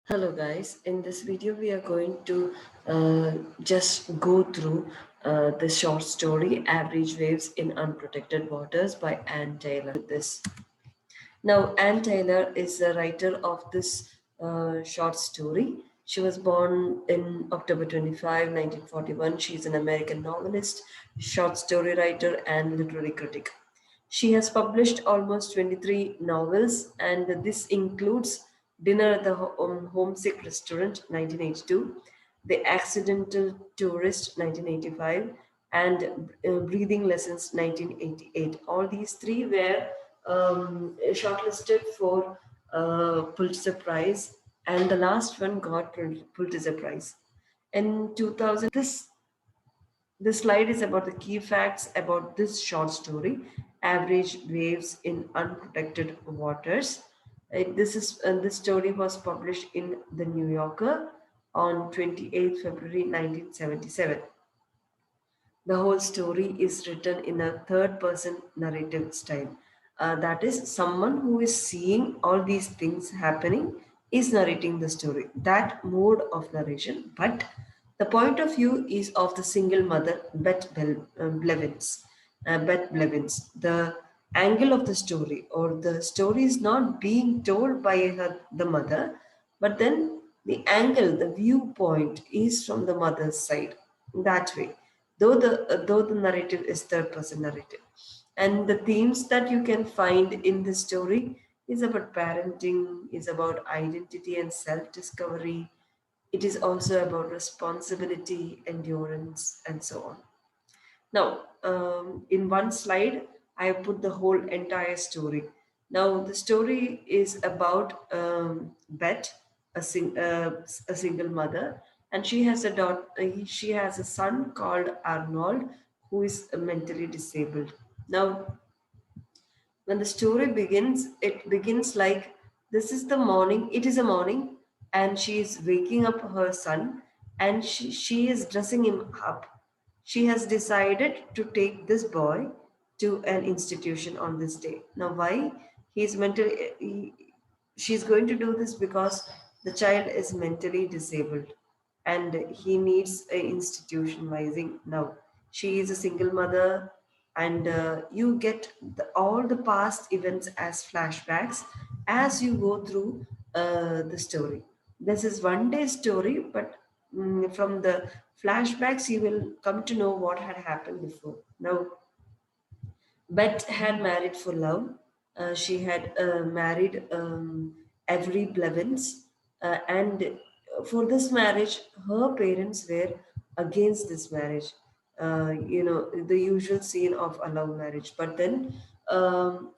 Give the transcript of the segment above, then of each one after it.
Hello guys, in this video we are going to just go through the short story Average Waves in Unprotected Waters by Ann Taylor. This Now Ann Taylor is the writer of this short story. She was born in October 25, 1941. She's an American novelist, short story writer and literary critic. She has published almost 23 novels, and this includes Dinner at the Homesick Restaurant, 1982, The Accidental Tourist, 1985, and Breathing Lessons, 1988. All these three were shortlisted for Pulitzer Prize, and the last one got Pulitzer Prize. In 2000, this slide is about the key facts about this short story, Average Waves in Unprotected Waters. This story was published in the New Yorker on 28th February 1977. The whole story is written in a third person narrative style. That is, someone who is seeing all these things happening is narrating the story. That mode of narration, but the point of view is of the single mother, Blevins. Beth Blevins. The angle of the story, or the story, is not being told by the mother, but then the angle, the viewpoint is from the mother's side. That way, though the narrative is third person narrative, and the themes that you can find in the story is about parenting, is about identity and self discovery. It is also about responsibility, endurance, and so on. Now, in one slide, I have put the whole entire story. Now, the story is about Beth, a single mother, and she has a daughter. She has a son called Arnold, who is mentally disabled. Now, when the story begins, it begins like this is the morning, it is a morning, and she is waking up her son, and she is dressing him up. She has decided to take this boy to an institution on this day. Now, why? He's mentally, she's going to do this because the child is mentally disabled and he needs a institutionalizing. Now, she is a single mother, and you get all the past events as flashbacks as you go through the story. This is one day story, but from the flashbacks you will come to know what had happened before. Now, Bet had married for love. She had married Avery Blevins, and for this marriage, her parents were against this marriage. The usual scene of a love marriage. But then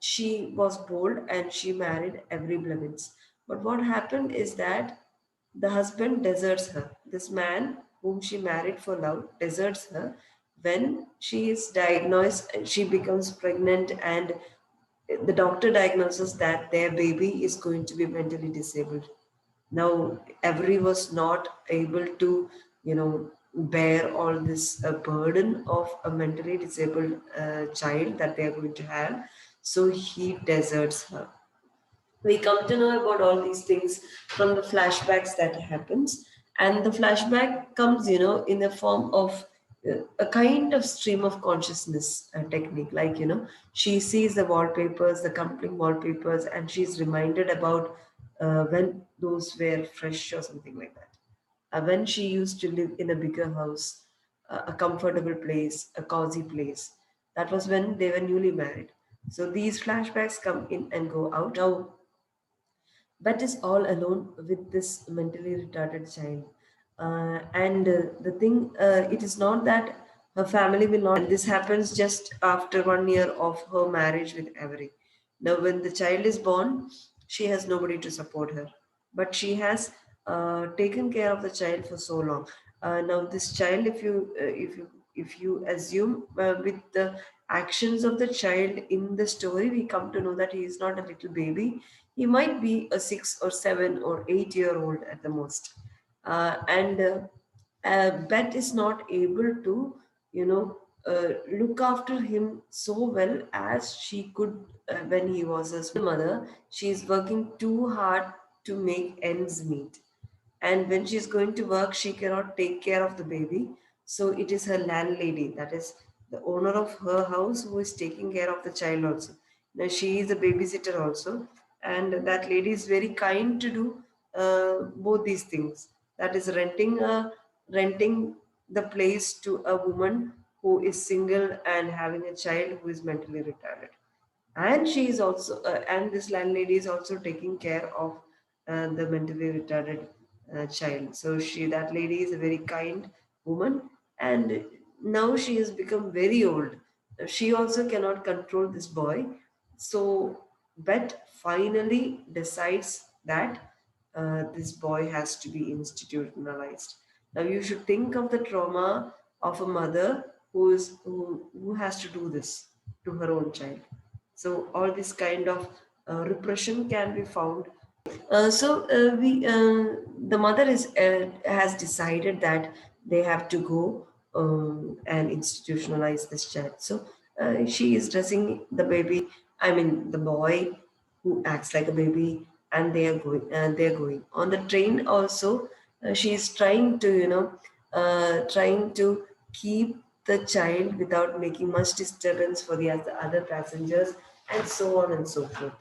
she was bold and she married Avery Blevins. But what happened is that the husband deserts her. This man, whom she married for love, deserts her when she is diagnosed. She becomes pregnant, and the doctor diagnoses that their baby is going to be mentally disabled. Now, Avery was not able to, bear all this burden of a mentally disabled child that they are going to have. So he deserts her. We come to know about all these things from the flashbacks that happens, and the flashback comes, in the form of a kind of stream of consciousness technique. Like, she sees the wallpapers, the compelling wallpapers, and she's reminded about when those were fresh or something like that. When she used to live in a bigger house, a comfortable place, a cozy place. That was when they were newly married. So these flashbacks come in and go out. Now, but is all alone with this mentally retarded child. And the thing, it is not that her family will not, and this happens just after 1 year of her marriage with Avery. Now, when the child is born, she has nobody to support her, but she has taken care of the child for so long. Now, this child, if you assume with the actions of the child in the story, we come to know that he is not a little baby. He might be a 6 or 7 or 8 year old at the most. And Bet is not able to, look after him so well as she could when he was a small mother. She is working too hard to make ends meet. and when she's going to work, she cannot take care of the baby. So it is her landlady, that is the owner of her house, who is taking care of the child also. Now she is a babysitter also, and that lady is very kind to do both these things. That is renting the place to a woman who is single and having a child who is mentally retarded, and she is also and this landlady is also taking care of the mentally retarded child. So she that lady is a very kind woman, and now she has become very old. She also cannot control this boy. So Bet finally decides that this boy has to be institutionalized. Now you should think of the trauma of a mother who has to do this to her own child. So all this kind of repression can be found. We the mother is has decided that they have to go and institutionalize this child. So she is dressing the baby, I mean the boy, who acts like a baby, and they're going on the train also. She is trying to trying to keep the child without making much disturbance for the other passengers, and so on and so forth.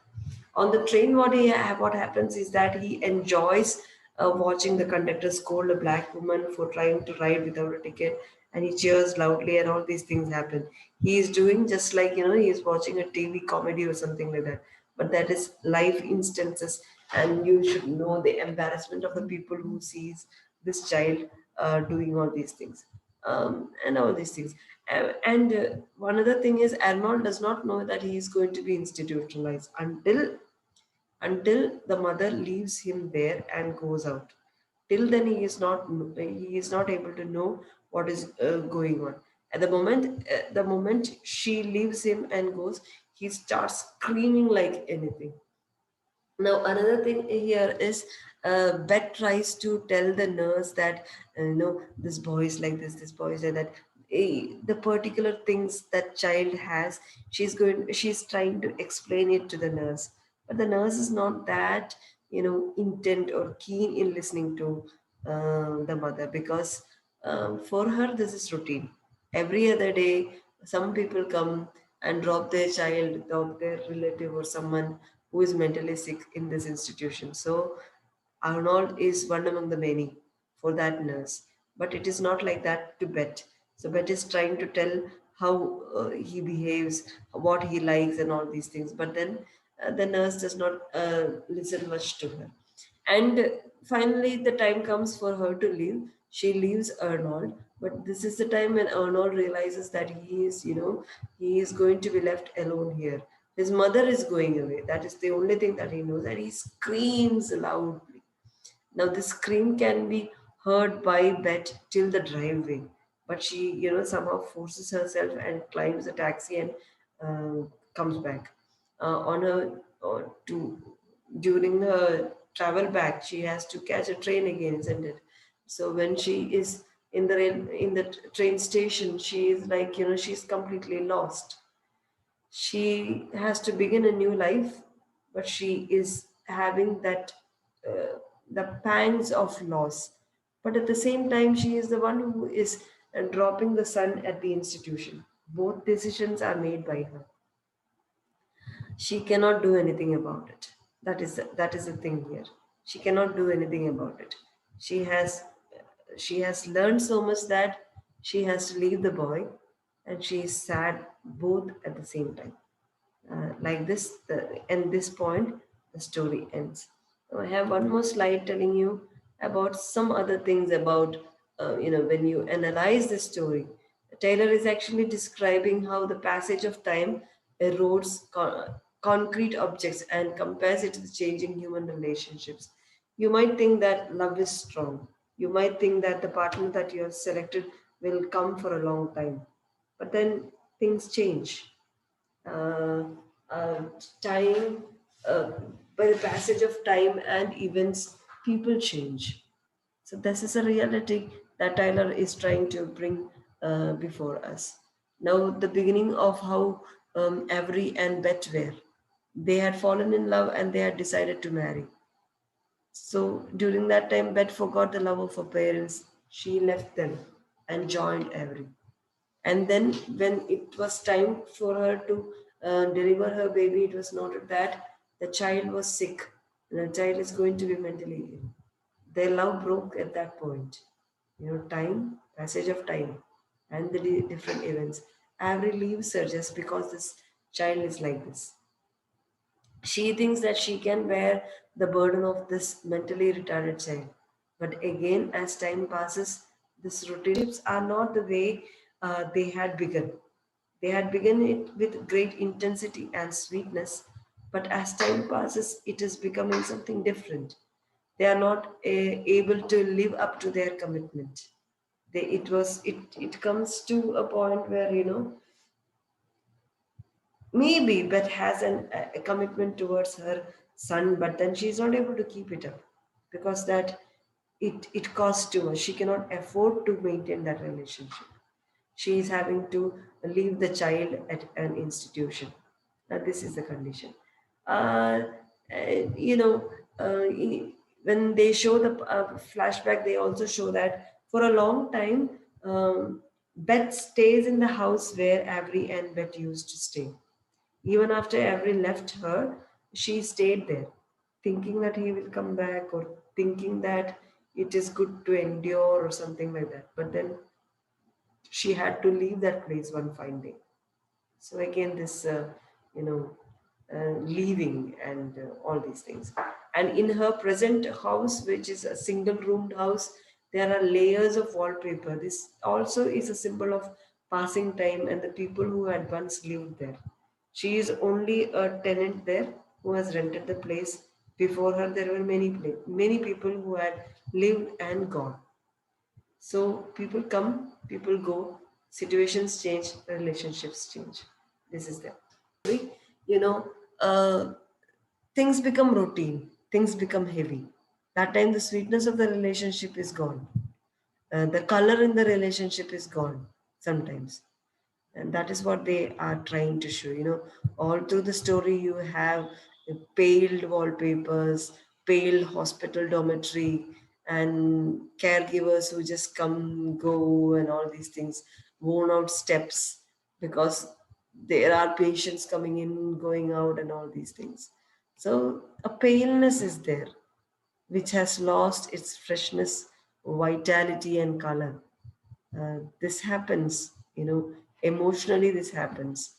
On the train, what happens is that he enjoys watching the conductor scold a black woman for trying to ride without a ticket, and he cheers loudly, and all these things happen. He is doing just like he is watching a TV comedy or something like that. But that is live instances, and you should know the embarrassment of the people who sees this child doing all these things, and all these things. And one other thing is, Arnold does not know that he is going to be institutionalized until the mother leaves him there and goes out. Till then, he is not able to know what is going on. At the moment she leaves him and goes, he starts screaming like anything. Now, another thing here is, Bet tries to tell the nurse that, this boy is like this boy is like that. The particular things that child has, she's trying to explain it to the nurse, but the nurse is not that, intent or keen in listening to the mother, because for her this is routine. Every other day, some people come and drop their relative or someone who is mentally sick in this institution. So Arnold is one among the many for that nurse. But it is not like that to Bet. So Bet is trying to tell how he behaves, what he likes, and all these things. But then the nurse does not listen much to her. And finally, the time comes for her to leave. She leaves Arnold, but this is the time when Arnold realizes that he is going to be left alone here. His mother is going away. That is the only thing that he knows, and he screams loudly. Now, the scream can be heard by Bet till the driveway, but she, somehow forces herself and climbs a taxi and comes back. On her to During her travel back, she has to catch a train again, isn't it? So when she is in the train station, she is like, she's completely lost. She has to begin a new life, but she is having that the pangs of loss. But at the same time, she is the one who is dropping the son at the institution. Both decisions are made by her. She cannot do anything about it. That is the thing here. She cannot do anything about it. She has learned so much that she has to leave the boy, and she is sad both at the same time. Like this, and this point, the story ends. Now, I have one more slide telling you about some other things about, when you analyze the story. Taylor is actually describing how the passage of time erodes concrete objects and compares it to the changing human relationships. You might think that love is strong. You might think that the partner that you have selected will come for a long time. But then things change. uh, uh, Time, uh, by the passage of time and events, people change. So this is a reality that Tyler is trying to bring before us. Now, the beginning of how Avery and Bet were. They had fallen in love and they had decided to marry. So during that time, Beth forgot the love of her parents. She left them and joined Avery. And then, when it was time for her to deliver her baby, it was noted that the child was sick. The child is going to be mentally ill. Their love broke at that point. Time, passage of time, and the different events. Avery leaves her just because this child is like this. She thinks that she can bear the burden of this mentally retarded child. But again, as time passes, these relationships are not the way they had begun. They had begun it with great intensity and sweetness, but as time passes, it is becoming something different. They are not able to live up to their commitment. It comes to a point where maybe Beth has a commitment towards her son, but then she's not able to keep it up because that it costs too much. She cannot afford to maintain that relationship. She is having to leave the child at an institution. Now, this is the condition. Uh, you know, when they show the flashback, they also show that for a long time, Beth stays in the house where Avery and Beth used to stay. Even after Avery left her, she stayed there, thinking that he will come back or thinking that it is good to endure or something like that. But then she had to leave that place one fine day. So again, this, leaving and all these things. And in her present house, which is a single roomed house, there are layers of wallpaper. This also is a symbol of passing time and the people who had once lived there. She is only a tenant there who has rented the place. Before her, there were many people who had lived and gone. So people come, people go, situations change, relationships change. This is there. You know, uh, things become routine, things become heavy. That time, the sweetness of the relationship is gone. The color in the relationship is gone sometimes. And that is what they are trying to show. All through the story, you have paled wallpapers, paled hospital dormitory, and caregivers who just come, go, and all these things, worn out steps because there are patients coming in, going out, and all these things. So a paleness is there which has lost its freshness, vitality, and color. This happens, emotionally, this happens,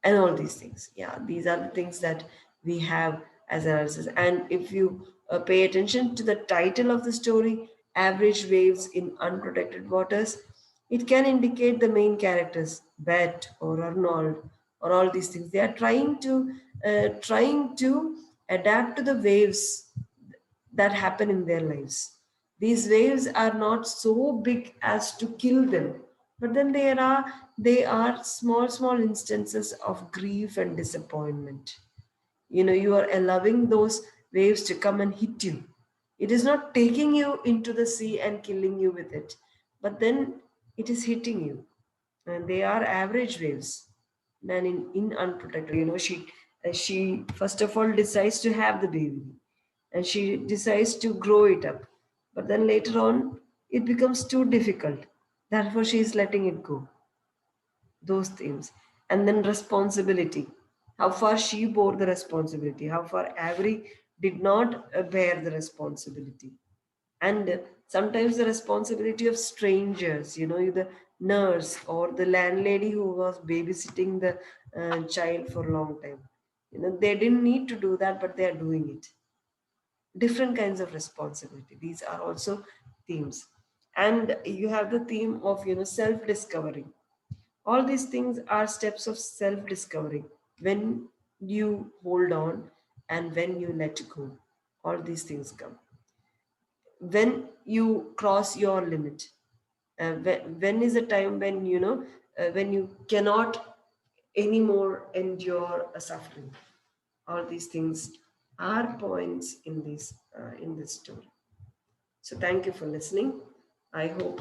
and all these things. Yeah, these are the things that we have as analysis. And if you pay attention to the title of the story, Average Waves in Unprotected Waters, it can indicate the main characters, Bet or Arnold, or all these things. They are trying to adapt to the waves that happen in their lives. These waves are not so big as to kill them, but then they are small instances of grief and disappointment. You are allowing those waves to come and hit you. It is not taking you into the sea and killing you with it, but then it is hitting you, and they are average waves. And in unprotected, she first of all decides to have the baby, and she decides to grow it up, but then later on it becomes too difficult, therefore she is letting it go. Those themes. And then responsibility, how far she bore the responsibility, how far Avery did not bear the responsibility. And sometimes the responsibility of strangers, the nurse or the landlady who was babysitting the child for a long time. They didn't need to do that, but they are doing it. Different kinds of responsibility, these are also themes. And you have the theme of self discovery. All these things are steps of self discovery. When you hold on and when you let go, all these things come. When you cross your limit, when is the time when when you cannot anymore endure a suffering. All these things are points in this story. So thank you for listening. I hope